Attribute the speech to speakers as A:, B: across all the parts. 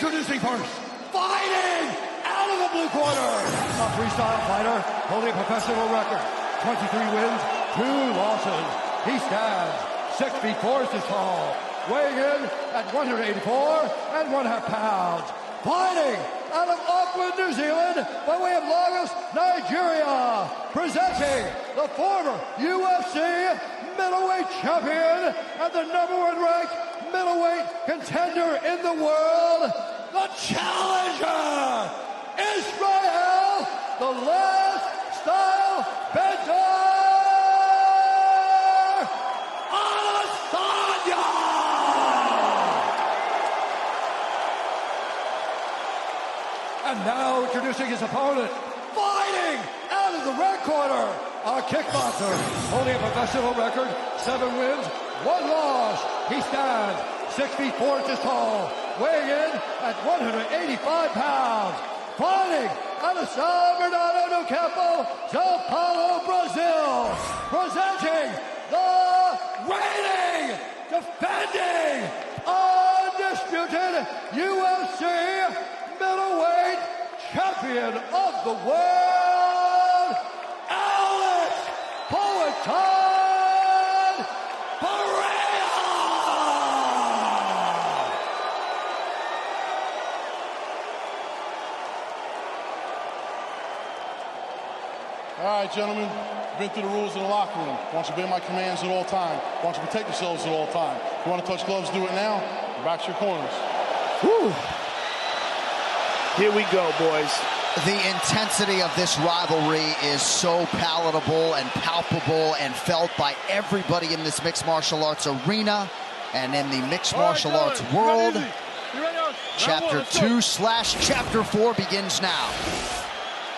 A: Introducing first, fighting out of the blue corner, a freestyle fighter holding a professional record, 23 wins, 2 losses. He stands 6 feet 4 inches tall, weighing in at 184.5 pounds. Fighting out of Auckland, New Zealand, by way of Lagos, Nigeria, presenting the former UFC middleweight champion and the #1 ranked middleweight contender in the world, the challenger, Israel, the last style bender, Adesanya! And now introducing his opponent, fighting out of the red corner, a kickboxer holding a professional record, 7 wins, 1 loss. He stands 6 feet 4 inches tall, weighing in at 185 pounds. Fighting out of São Bernardo do Campo, Sao Paulo, Brazil, presenting the reigning, defending, undisputed UFC middleweight champion of the world, Alex Poatan Pereira!
B: All right, gentlemen, been through the rules in the locker room. I want you to obey my commands at all times. I want you to protect yourselves at all times. If you want to touch gloves, do it now. Back to your corners.
C: Woo. Here we go, boys.
D: The intensity of this rivalry is so palatable and palpable and felt by everybody in this mixed martial arts arena and in the mixed martial arts world. Chapter 2/Chapter 4 begins now.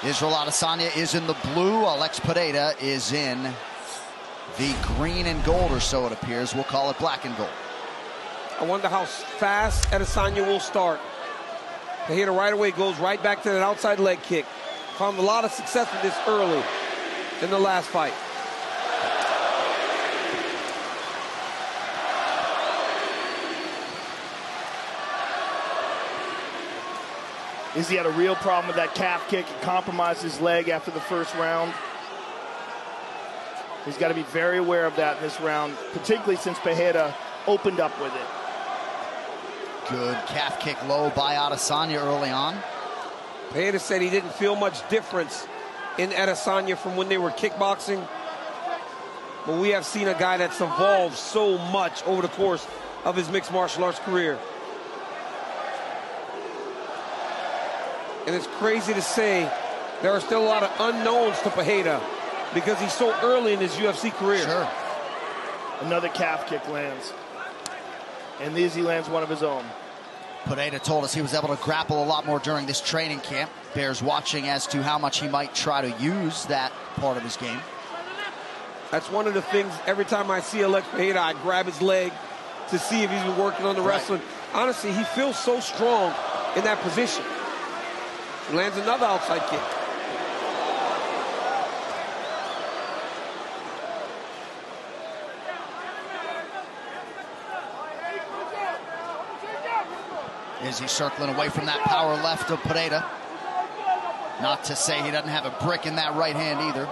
D: Israel Adesanya is in the blue. Alex Pereira is in the green and gold, or so it appears. We'll call it black and gold.
E: I wonder how fast Adesanya will start. Pereira right away goes right back to that outside leg kick. Found a lot of success with this early in the last fight.
C: Izzy had a real problem with that calf kick. It compromised his leg after the first round. He's got to be very aware of that in this round, particularly since Pereira opened up with it.
D: Good calf kick low by Adesanya early on.
E: Pereira said he didn't feel much difference in Adesanya from when they were kickboxing. But we have seen a guy that's evolved so much over the course of his mixed martial arts career. And it's crazy to say there are still a lot of unknowns to Pereira because he's so early in his UFC career.
D: Sure.
C: Another calf kick lands. And Izzy lands one of his own.
D: Pereira told us he was able to grapple a lot more during this training camp. Bears watching as to how much he might try to use that part of his game.
E: That's one of the things, every time I see Alex Pereira, I grab his leg to see if he's been working on the wrestling. Honestly, he feels so strong in that position. He lands another outside kick.
D: Izzy circling away from that power left of Pereira. Not to say he doesn't have a brick in that right hand either.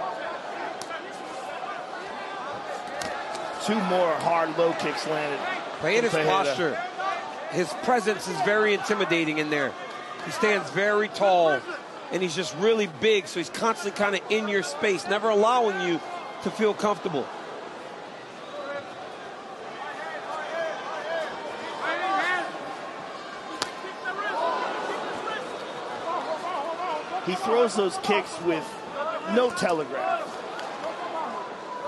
C: 2 more hard low kicks landed.
E: Pereira's posture, his presence is very intimidating in there. He stands very tall, and he's just really big, so he's constantly kind of in your space, never allowing you to feel comfortable.
C: He throws those kicks with no telegraph.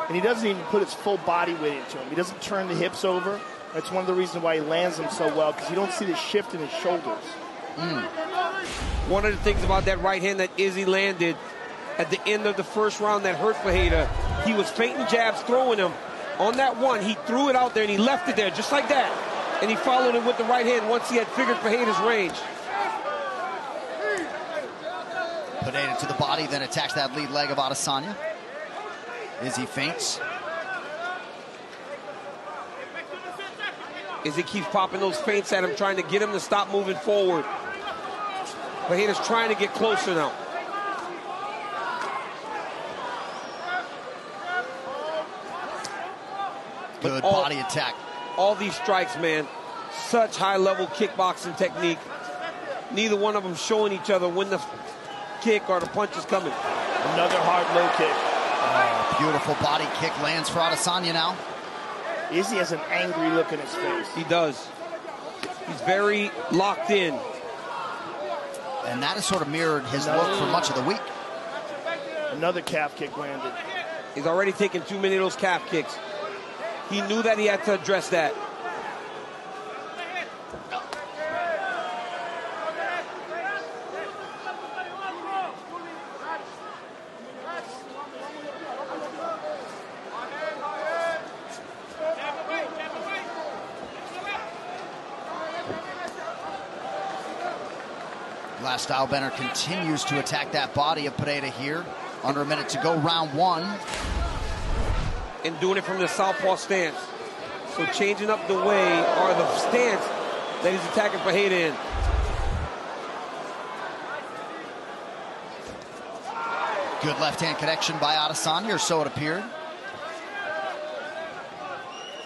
C: And he doesn't even put his full body weight into him. He doesn't turn the hips over. That's one of the reasons why he lands them so well, because you don't see the shift in his shoulders.
E: One of the things about that right hand that Izzy landed at the end of the first round that hurt Pereira, he was feinting jabs, throwing them. On that one, he threw it out there and he left it there just like that. And he followed it with the right hand once he had figured Pereira's range.
D: Pereira to the body, then attacks that lead leg of Adesanya. Izzy feints.
E: Izzy keeps popping those feints at him, trying to get him to stop moving forward. Pereira's trying to get closer now.
D: Good body attack.
E: All these strikes, man, such high-level kickboxing technique. Neither one of them showing each other when the kick or the punch is coming.
C: Another hard low kick.
D: Oh, beautiful body kick lands for Adesanya now.
C: Izzy has an angry look in his face.
E: He does. He's very locked in.
D: And that has sort of mirrored his look for much of the week.
C: Another calf kick landed.
E: He's already taken too many of those calf kicks. He knew that he had to address that.
D: Last Stylebender continues to attack that body of Pereira here. Under a minute to go, round one.
E: And doing it from the southpaw stance. So changing up the way or the stance that he's attacking Pereira in.
D: Good left-hand connection by Adesanya, or so it appeared.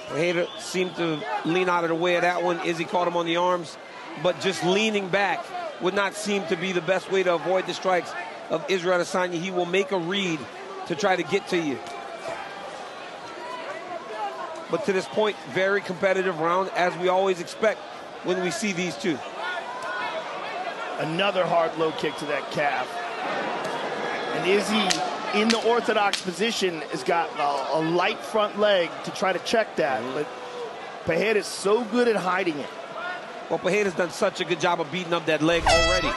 E: Pereira seemed to lean out of the way of that one. Izzy caught him on the arms, but just leaning back would not seem to be the best way to avoid the strikes of Israel Adesanya. He will make a read to try to get to you. But to this point, very competitive round, as we always expect when we see these two.
C: Another hard low kick to that calf. And Izzy, in the orthodox position, has got a light front leg to try to check that. But Pereira is so good at hiding it.
E: Well, Pereira's done such a good job of beating up that leg already.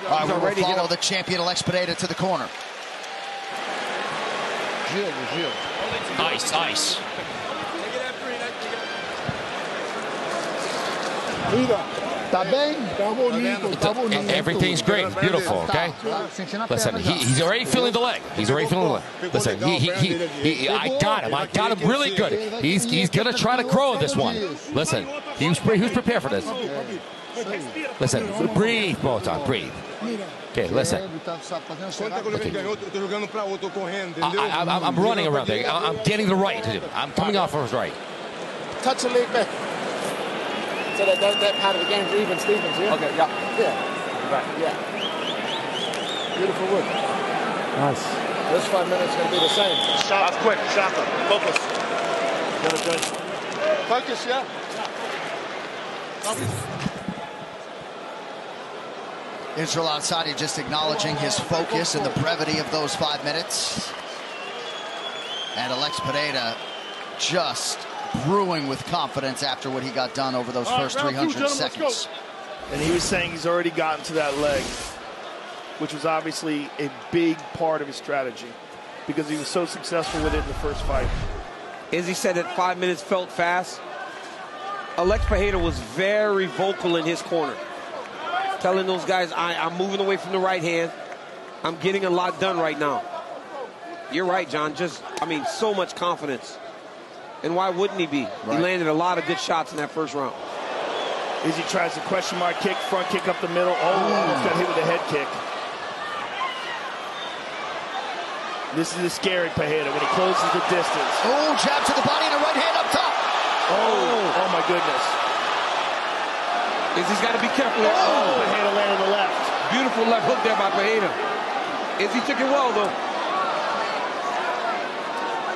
D: All right, we'll follow the champion, Alex Pereira, to the corner.
F: Ice, ice. Everything's great. It's beautiful, okay? Listen, he's already feeling the leg. He's already feeling the leg. Listen, I got him. I got him really good. He's going to try to grow this one. Listen, he was prepared for this. Listen, breathe, Botan, breathe. Okay, listen. I'm running around there. I'm getting the right to him. I'm coming off of his right.
G: Touch the leg back. So that part of the game for even Stevens, yeah? Okay, yeah. Yeah. Right. Yeah. Beautiful work.
H: Nice.
G: This 5 minutes is going to be the same.
C: Shot quick, sharper, focus. Good.
G: Focus, yeah.
D: Israel Adesanya just acknowledging his focus and the brevity of those 5 minutes. And Alex Pereira just brewing with confidence after what he got done over those first 300 seconds.
C: And he was saying he's already gotten to that leg, which was obviously a big part of his strategy because he was so successful with it in the first fight.
E: Izzy said that 5 minutes felt fast. Alex Pereira was very vocal in his corner, telling those guys, I'm moving away from the right hand. I'm getting a lot done right now. You're right, John. So much confidence. And why wouldn't he be? Right. He landed a lot of good shots in that first round.
C: Izzy tries the question mark kick, front kick up the middle. Almost got hit with a head kick. This is a scary Pereira when he closes the distance.
D: Oh, jab to the body and a right hand up top.
C: Oh my goodness.
E: Izzy's got to be careful.
C: Pereira landed the left.
E: Beautiful left hook there by Pereira. Izzy took it well, though.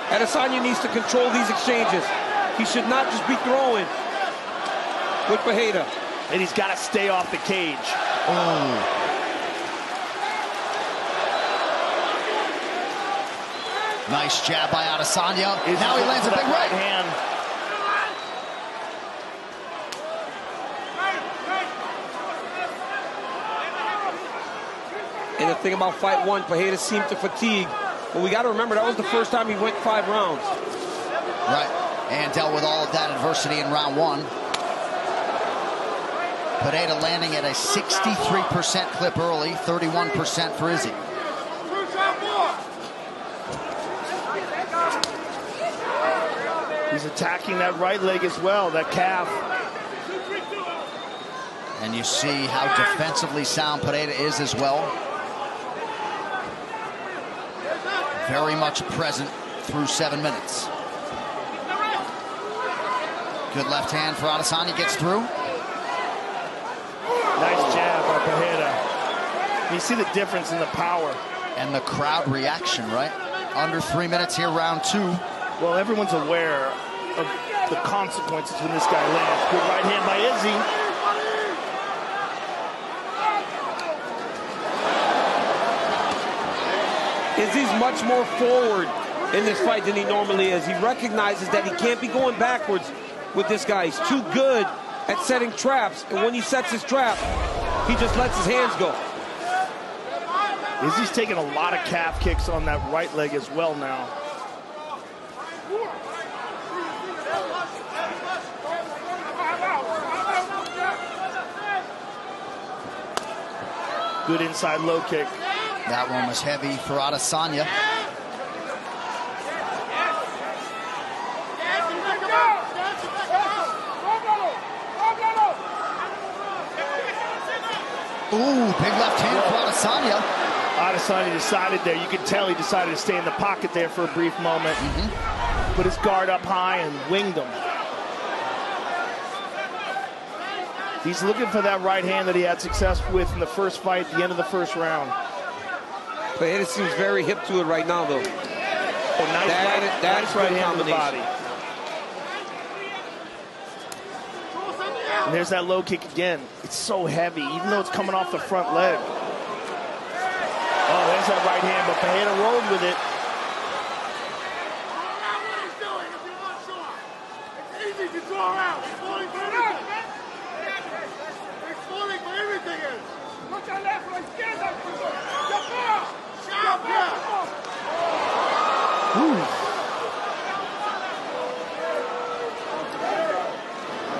E: Adesanya needs to control these exchanges. He should not just be throwing with Pereira.
C: And he's got to stay off the cage.
D: Nice jab by Adesanya. Now he lands a big right
C: hand.
E: And the thing about fight one, Pereira seemed to fatigue. But we got to remember, that was the first time he went 5 rounds.
D: Right, and dealt with all of that adversity in round one. Pereira landing at a 63% clip early, 31% for Izzy.
C: He's attacking that right leg as well, that calf.
D: And you see how defensively sound Pereira is as well. Very much present through 7 minutes. Good left hand for Adesanya, gets through.
C: Nice jab by Pereira. You see the difference in the power.
D: And the crowd reaction, right? Under 3 minutes here, round 2.
C: Well, everyone's aware of the consequences when this guy lands. Good right hand by Izzy.
E: Izzy's much more forward in this fight than he normally is. He recognizes that he can't be going backwards with this guy. He's too good at setting traps, and when he sets his trap, he just lets his hands go.
C: Izzy's taking a lot of calf kicks on that right leg as well now. Good inside low kick.
D: That one was heavy for Adesanya. Ooh, big left hand for Adesanya.
C: Adesanya decided there. You could tell he decided to stay in the pocket there for a brief moment. Put his guard up high and winged him. He's looking for that right hand that he had success with in the first fight at the end of the first round.
E: But it seems very hip to it right now, though.
C: Oh, nice right hand to the body. And there's that low kick again. It's so heavy, even though it's coming off the front leg. Oh, there's that right hand, but Pereira rolled with it.
H: It's easy to draw out. It's falling for everything. It's falling for everything. Look at left, la izquierda.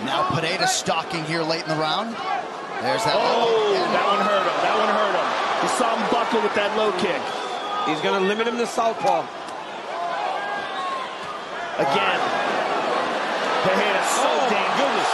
D: Now Pereira stalking here late in the round. There's that.
C: Oh, that one hurt him. That one hurt him. You saw him buckle with that low kick.
E: He's going to limit him to southpaw.
C: Again. Pereira so dangerous.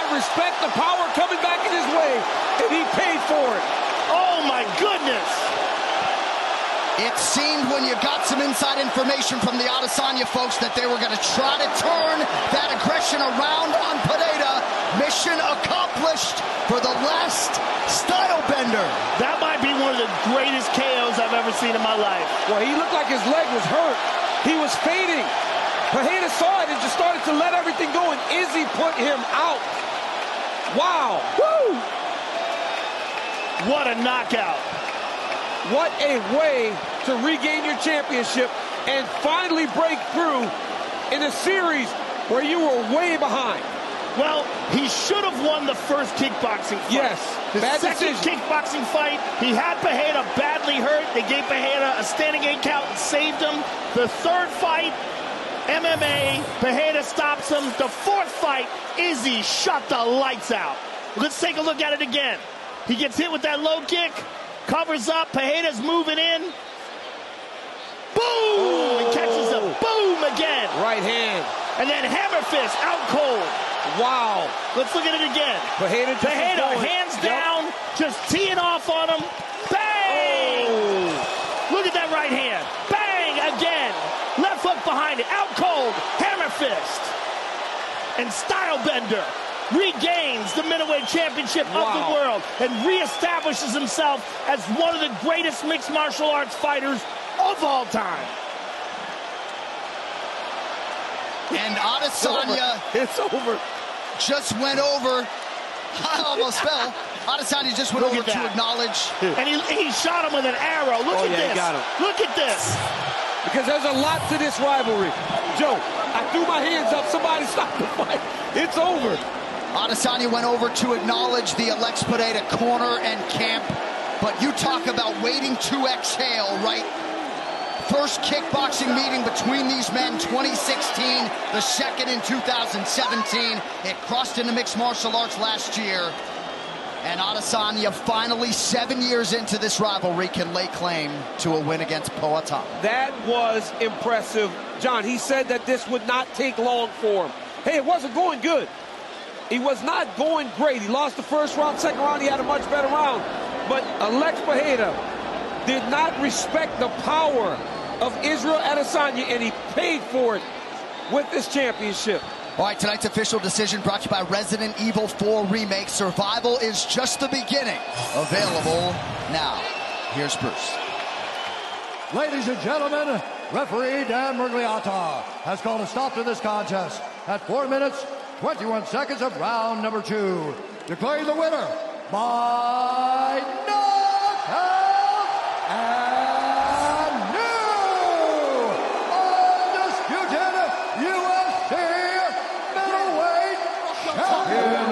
E: Respect the power coming back in his way, and he paid for it.
C: Oh my goodness!
D: It seemed when you got some inside information from the Adesanya folks that they were going to try to turn that aggression around on Pereira. Mission accomplished for the last style bender.
C: That might be one of the greatest KOs I've ever seen in my life.
E: Well, he looked like his leg was hurt. He was fading. Pereira saw it and just started to let everything go, and Izzy put him out. Wow. Woo!
C: What a knockout.
E: What a way to regain your championship and finally break through in a series where you were way behind.
C: Well, he should have won the first kickboxing fight.
E: Yes.
C: The second kickboxing fight, he had Pereira badly hurt. They gave Pereira a standing 8 count and saved him. The third fight, MMA, Pereira stops him. The fourth fight, Izzy shut the lights out. Let's take a look at it again. He gets hit with that low kick, covers up, Pereira's moving in. Boom! Oh. He catches a boom again.
E: Right hand.
C: And then hammer fist, out cold.
E: Wow.
C: Let's look at it again.
E: Pereira
C: hands down, just teeing off on him. Bang! Oh. Look at that right hand. Bang again. Left hook behind it, out cold, hammer fist. And Stylebender regains the middleweight championship of the world and reestablishes himself as one of the greatest mixed martial arts fighters of all time.
D: And Adesanya,
C: it's over.
D: Just went over. I almost fell. Adesanya just went over to acknowledge.
C: And he shot him with an arrow. Look at this.
E: Got him.
C: Look at this.
E: Because there's a lot to this rivalry. Joe, I threw my hands up. Somebody stop the fight. It's over.
D: Adesanya went over to acknowledge the Alex Pereira corner and camp, but you talk about waiting to exhale, right? First kickboxing meeting between these men, 2016, the second in 2017. It crossed into mixed martial arts last year. And Adesanya, finally 7 years into this rivalry, can lay claim to a win against Poatan.
E: That was impressive. John, he said that this would not take long for him. Hey, it wasn't going good. He was not going great. He lost the first round, second round, he had a much better round. But Alex Pereira did not respect the power of Israel Adesanya, and he paid for it with this championship.
D: All right, tonight's official decision brought to you by Resident Evil 4 Remake. Survival is just the beginning. Available now. Here's Bruce.
A: Ladies and gentlemen, referee Dan Murgliata has called a stop to this contest at 4 minutes, 21 seconds of round number 2. Declaring the winner by knockout and new undisputed UFC middleweight champion,